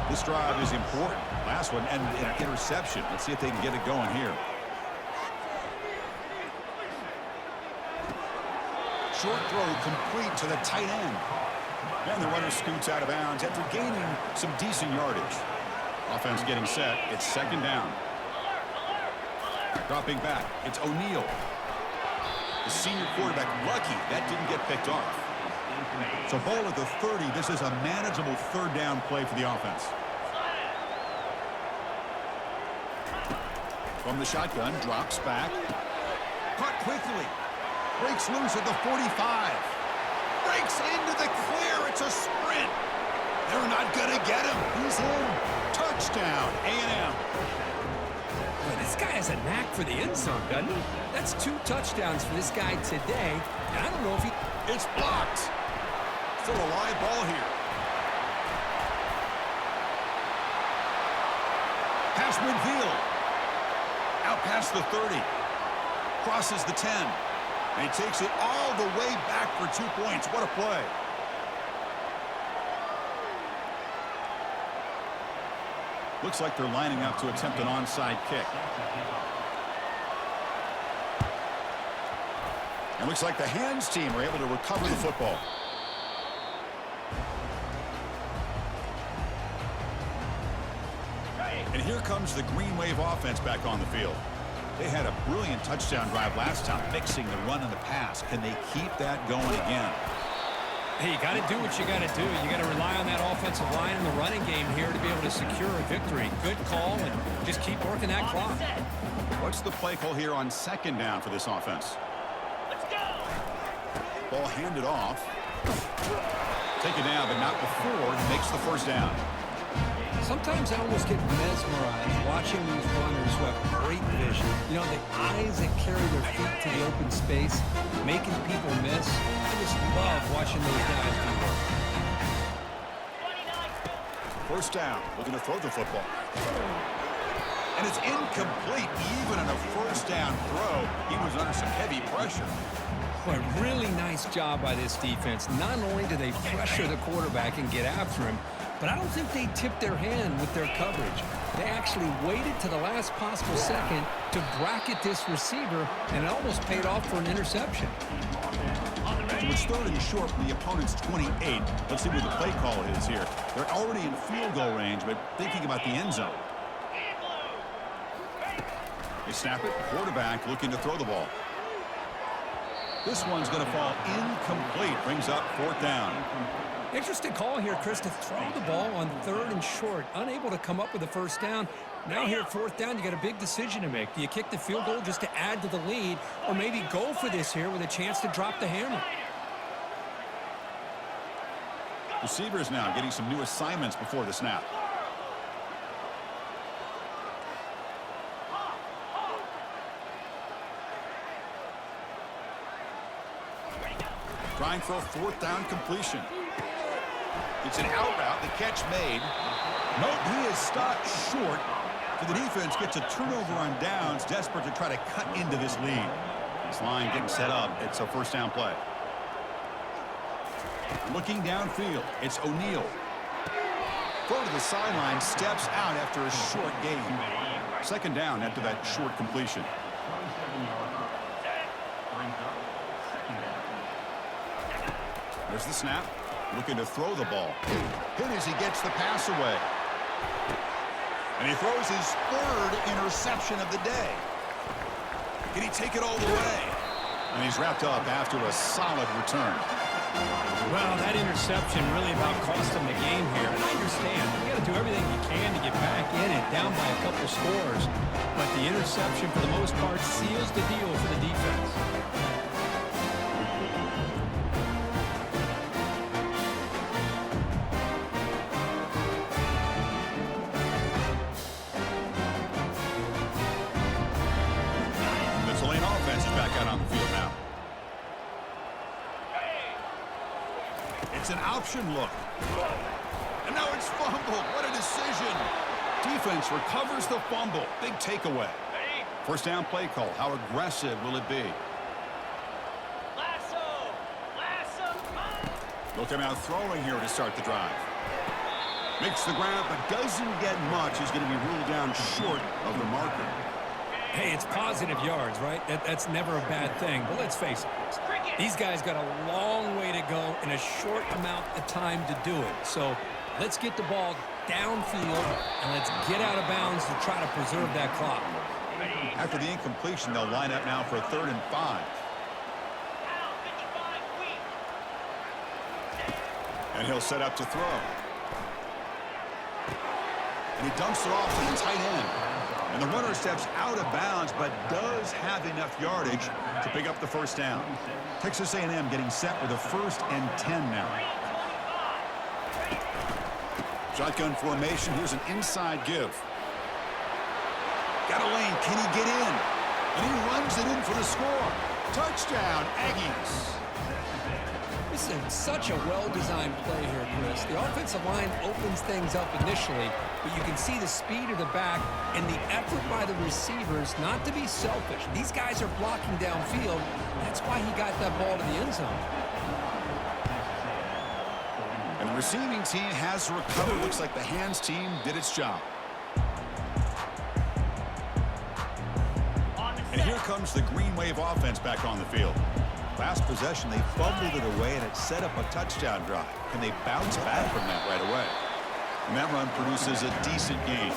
This drive is important. Last one, and an interception. Let's see if they can get it going here. Short throw complete to the tight end. And the runner scoots out of bounds after gaining some decent yardage. Offense getting set. It's second down. Dropping back. It's O'Neal. The senior quarterback lucky that didn't get picked off. So ball at the 30. This is a manageable third down play for the offense. From the shotgun, drops back. Caught quickly. Breaks loose at the 45. Breaks into the clear. It's a sprint. They're not going to get him. He's in. Touchdown, A&M. Well, this guy has a knack for the end zone, doesn't he? That's 2 touchdowns for this guy today. And I don't know if he... It's blocked. Still a live ball here. Pass midfield. Out past the 30. Crosses the 10. And he takes it all the way back for 2 points. What a play. Looks like they're lining up to attempt an onside kick. And looks like the hands team are able to recover the football. And here comes the Green Wave offense back on the field. They had a brilliant touchdown drive last time, mixing the run and the pass. Can they keep that going again? Hey, you got to do what you got to do. You got to rely on that offensive line in the running game here to be able to secure a victory. Good call, and just keep working that clock. What's the play call here on second down for this offense? Let's go. Ball handed off. Taken down, but not before he makes the first down. Sometimes I almost get mesmerized watching these runners who have great vision. You know, the eyes that carry their feet to the open space, making people miss. I just love watching those guys do work. First down, looking to throw the football. And it's incomplete, even on a first down throw. He was under some heavy pressure. But really nice job by this defense. Not only do they pressure the quarterback and get after him, but I don't think they tipped their hand with their coverage. They actually waited to the last possible second to bracket this receiver, and it almost paid off for an interception. So it's third and short from the opponent's 28. Let's see what the play call is here. They're already in field goal range, but thinking about the end zone. They snap it. Quarterback looking to throw the ball. This one's going to fall incomplete. Brings up fourth down. Interesting call here, Chris, to throw the ball on third and short. Unable to come up with a first down. Now here at fourth down, you got a big decision to make. Do you kick the field goal just to add to the lead, or maybe go for this here with a chance to drop the hammer? Receivers now getting some new assignments before the snap. Trying for a fourth down completion. It's an out route. The catch made. Nope, he is stopped short. So the defense gets a turnover on downs, desperate to try to cut into this lead. This line getting set up. It's a first down play. Looking downfield, it's O'Neal. Throw to the sideline, steps out after a short gain. Second down after that short completion. There's the snap. Looking to throw the ball. Hit as he gets the pass away. And he throws his third interception of the day. Can he take it all the way? And he's wrapped up after a solid return. Well, that interception really about cost him the game here. And I understand. You got to do everything you can to get back in and down by a couple scores. But the interception, for the most part, seals the deal for the defense. The Tulane offense is back out on the field now. It's an option look. And now it's fumbled. What a decision. Defense recovers the fumble. Big takeaway. First down play call. How aggressive will it be? Looking out throwing here to start the drive. Makes the grab, but doesn't get much. He's going to be ruled down short of the marker. Hey, it's positive yards, right? That's never a bad thing. But let's face it, these guys got a long way to go in a short amount of time to do it. So let's get the ball downfield, and let's get out of bounds to try to preserve that clock. After the incompletion, they'll line up now for a 3rd and 5. And he'll set up to throw. And he dumps it off to the tight end. And the runner steps out of bounds, but does have enough yardage to pick up the first down. Texas A&M getting set with a 1st and 10 now. Shotgun formation. Here's an inside give. Got a lane. Can he get in? And he runs it in for the score. Touchdown, Aggies. This is such a well-designed play here, Chris. The offensive line opens things up initially, but you can see the speed of the back and the effort by the receivers not to be selfish. These guys are blocking downfield. That's why he got that ball to the end zone. And the receiving team has recovered. Looks like the hands team did its job. And here comes the Green Wave offense back on the field. Last possession, they fumbled it away, and it set up a touchdown drive. Can they bounce back from that right away? And that run produces a decent gain.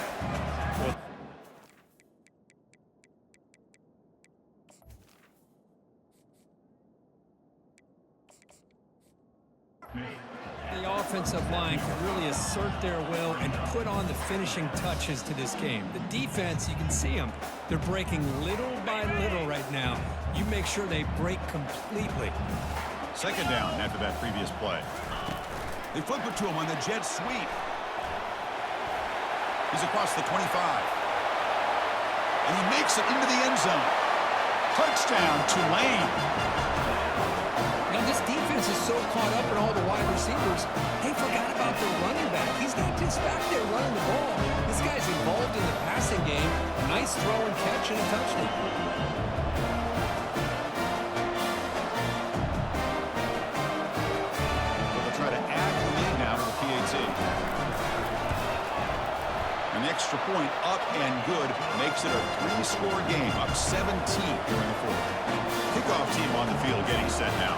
The offensive line can really assert their will and put on the finishing touches to this game. The defense, you can see them. They're breaking little by little right now. You make sure they break completely. Second down after that previous play. They flip it to him on the jet sweep. He's across the 25. And he makes it into the end zone. Touchdown, Tulane. Now, this defense is so caught up in all the wide receivers, they forgot about their running back. He's not just back there running the ball. This guy's involved in the passing game. Nice throw and catch and a touchdown. An extra point up and good makes it a 3-score game, up 17 during the 4th. Kickoff team on the field getting set now.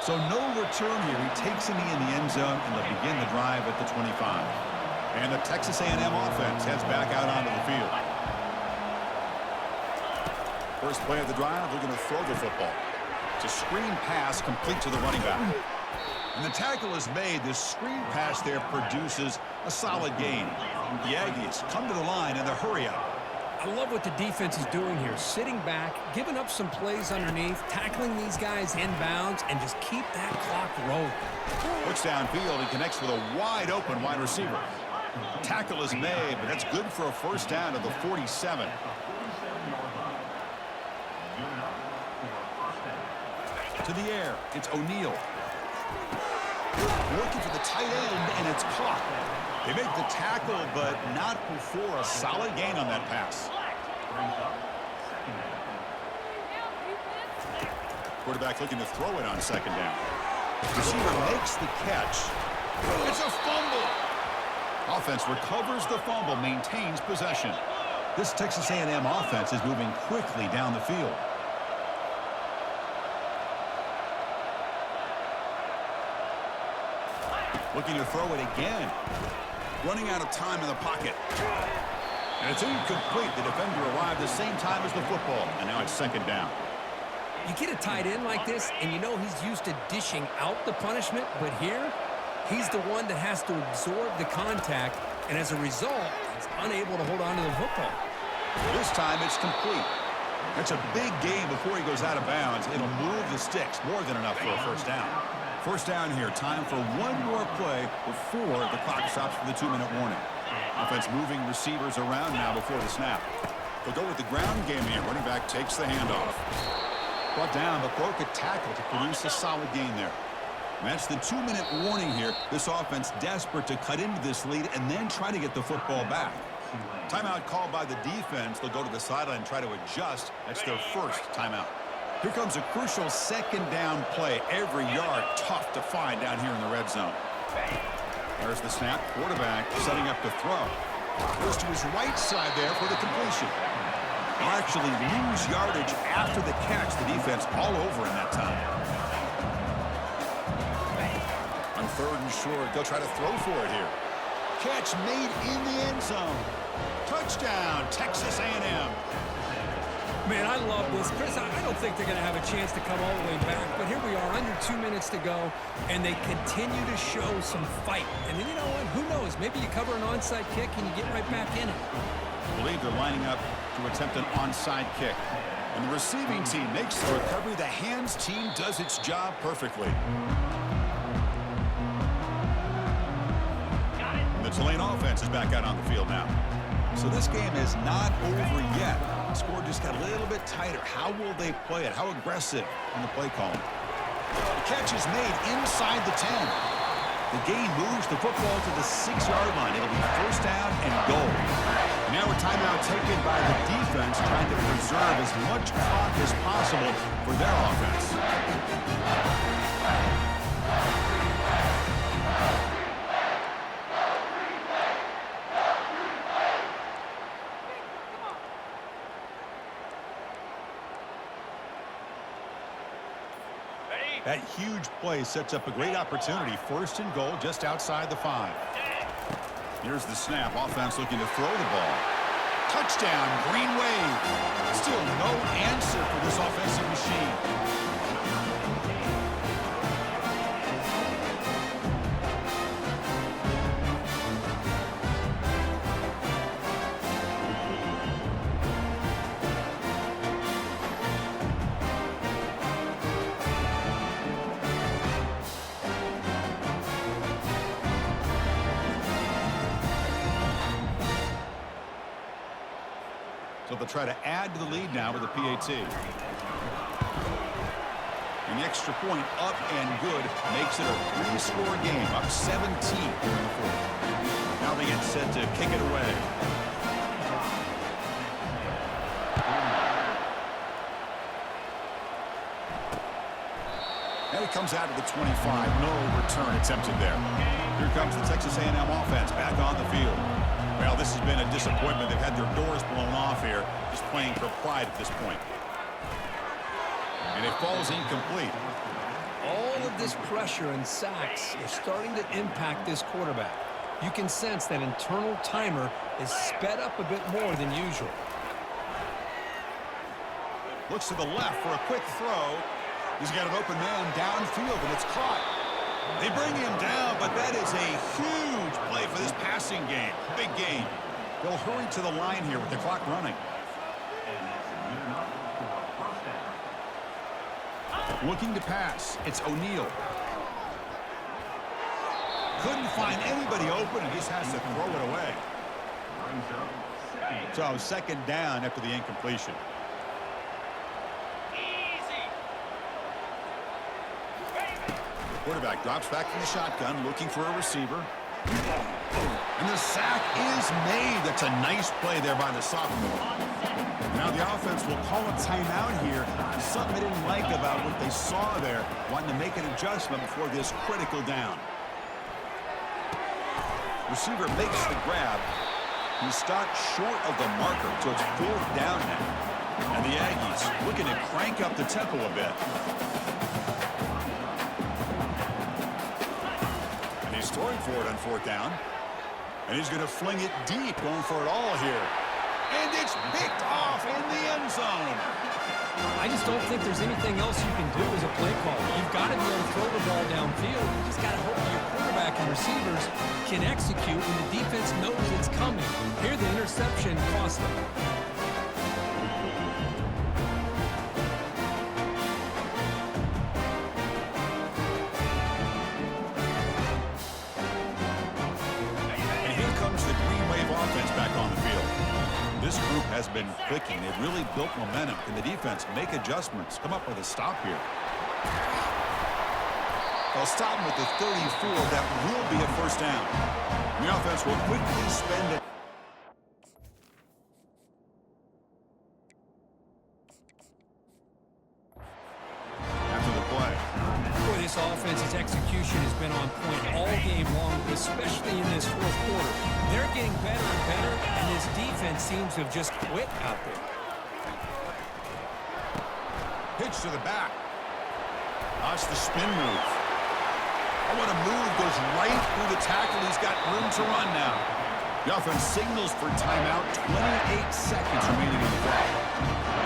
So no return here. He takes a knee in the end zone, and they'll begin the drive at the 25. And the Texas A&M offense heads back out onto the field. First play of the drive, they're going to throw the football. It's a screen pass complete to the running back. And the tackle is made. This screen pass there produces a solid gain. The Aggies come to the line in the hurry up. I love what the defense is doing here. Sitting back, giving up some plays underneath, tackling these guys inbounds, and just keep that clock rolling. Looks downfield and connects with a wide open wide receiver. Tackle is made, but that's good for a first down to the 47. To the air, it's O'Neal. Looking for the tight end, and it's caught. They make the tackle, but not before a solid gain on that pass. Quarterback looking to throw it on second down. Receiver makes the catch. It's a fumble. Offense recovers the fumble, maintains possession. This Texas A&M offense is moving quickly down the field. Looking to throw it again. Running out of time in the pocket. And it's incomplete. The defender arrived the same time as the football. And now it's second down. You get a tight end like this, and you know he's used to dishing out the punishment, but here, he's the one that has to absorb the contact, and as a result, he's unable to hold on to the football. This time it's complete. That's a big gain before he goes out of bounds. It'll move the sticks, more than enough for a first down. First down here, time for one more play before the clock stops for the 2-minute warning. Offense moving receivers around now before the snap. They'll go with the ground game here. Running back takes the handoff. Brought down, but broke a tackle to produce a solid gain there. That's the 2-minute warning here. This offense desperate to cut into this lead and then try to get the football back. Timeout called by the defense. They'll go to the sideline and try to adjust. That's their first timeout. Here comes a crucial second down play. Every yard tough to find down here in the red zone. There's the snap. Quarterback setting up to throw. Goes to his right side there for the completion. They'll actually lose yardage after the catch. The defense all over in that time. On third and short, they'll try to throw for it here. Catch made in the end zone. Touchdown, Texas A&M. Man, I love this. Chris, I don't think they're going to have a chance to come all the way back, but here we are, under 2 minutes to go, and they continue to show some fight. And then, you know what? Who knows? Maybe you cover an onside kick and you get right back in it. I believe they're lining up to attempt an onside kick. And the receiving team makes the recovery. The hands team does its job perfectly. And the Tulane offense is back out on the field now. So this game is not over yet. The score just got a little bit tighter. How will they play it? How aggressive in the play calling? The catch is made inside the 10. The gain moves the football to the 6-yard line. It'll be first down and goal. Now a timeout taken by the defense, trying to preserve as much clock as possible for their offense. That huge play sets up a great opportunity. First and goal just outside the 5. Here's the snap. Offense looking to throw the ball. Touchdown, Green Wave. Still no answer for this offensive machine. So they'll try to add to the lead now with a PAT. And the extra point up and good makes it a 3-score game, up 17 here in the fourth. Now they get set to kick it away. And it comes out to the 25. No return attempted there. Here comes the Texas A&M offense back on the field. Well, this has been a disappointment. They've had their doors blown off here, just playing for pride at this point. And it falls incomplete. All of this pressure and sacks is starting to impact this quarterback. You can sense that internal timer is sped up a bit more than usual. Looks to the left for a quick throw. He's got an open man downfield, and it's caught. They bring him down, but that is a huge play for this passing game. Big game. They'll hurry to the line here with the clock running. Looking to pass. It's O'Neal. Couldn't find anybody open and just has to throw it away. So second down after the incompletion. Quarterback drops back from the shotgun, looking for a receiver. And the sack is made. That's a nice play there by the sophomore. Now the offense will call a timeout here. Something they didn't like about what they saw there. Wanting to make an adjustment before this critical down. Receiver makes the grab. He stopped short of the marker, so it's 4th down now. And the Aggies looking to crank up the tempo a bit. And he's throwing for it on 4th down. And he's going to fling it deep, going for it all here. And it's picked off in the end zone. I just don't think there's anything else you can do as a play caller. You've got to be able to throw the ball downfield. You just got to hope your quarterback and receivers can execute when the defense knows it's coming. Here, the interception cost them. And here comes the Green Wave offense back on the field. This group has been clicking. They've really built momentum. Can the defense make adjustments? Come up with a stop here. They'll stop him with the 34. That will be a 1st down. The offense will quickly spend it. After the play. Boy, this offense's execution has been on point all game long, especially in this 4th quarter. They're getting better and better, and this defense seems to have just quit out there. Pitch to the back. That's the spin move. Oh, what a move. Goes right through the tackle. He's got room to run now. The offense signals for timeout. 28 seconds remaining in the clock.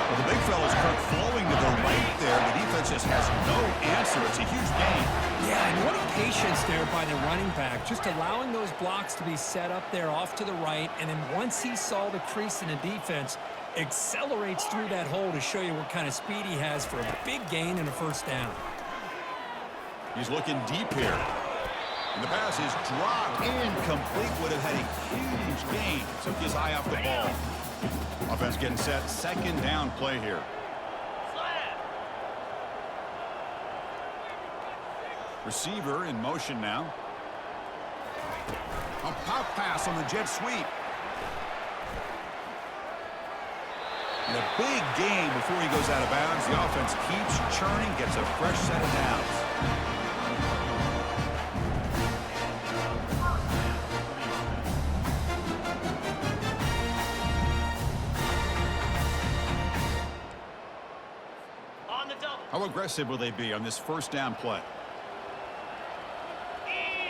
Well, the big fella's Kirk flowing to the right there. The defense just has no answer. It's a huge gain. Yeah, and what a patience there by the running back, just allowing those blocks to be set up there off to the right, and then once he saw the crease in the defense, accelerates through that hole to show you what kind of speed he has for a big gain and a 1st down. He's looking deep here. And the pass is dropped. Incomplete. Would have had a huge gain. Took his eye off the ball. Offense getting set. 2nd down play here. Receiver in motion now. A pop pass on the jet sweep. And a big gain before he goes out of bounds. The offense keeps churning, gets a fresh set of downs. How aggressive will they be on this 1st down play?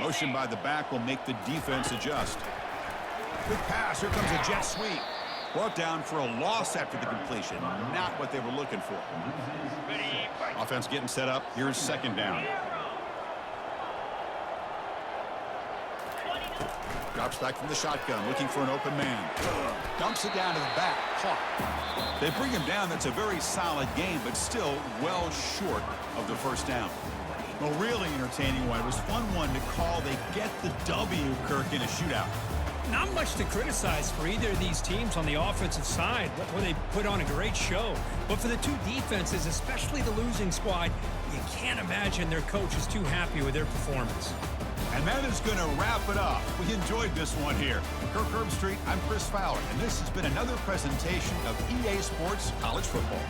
Motion by the back will make the defense adjust. Good pass. Here comes a jet sweep. Brought down for a loss after the completion. Not what they were looking for. Offense getting set up. Here's 2nd down. Drops back from the shotgun, looking for an open man. Dumps it down to the back. Caught. They bring him down. That's a very solid game, but still well short of the 1st down. A really entertaining one. It was fun one to call. They get the W, Kirk, in a shootout. Not much to criticize for either of these teams on the offensive side, where they put on a great show. But for the two defenses, especially the losing squad, you can't imagine their coach is too happy with their performance. And that is going to wrap it up. We enjoyed this one here. Kirk Herbstreit, I'm Chris Fowler, and this has been another presentation of EA Sports College Football.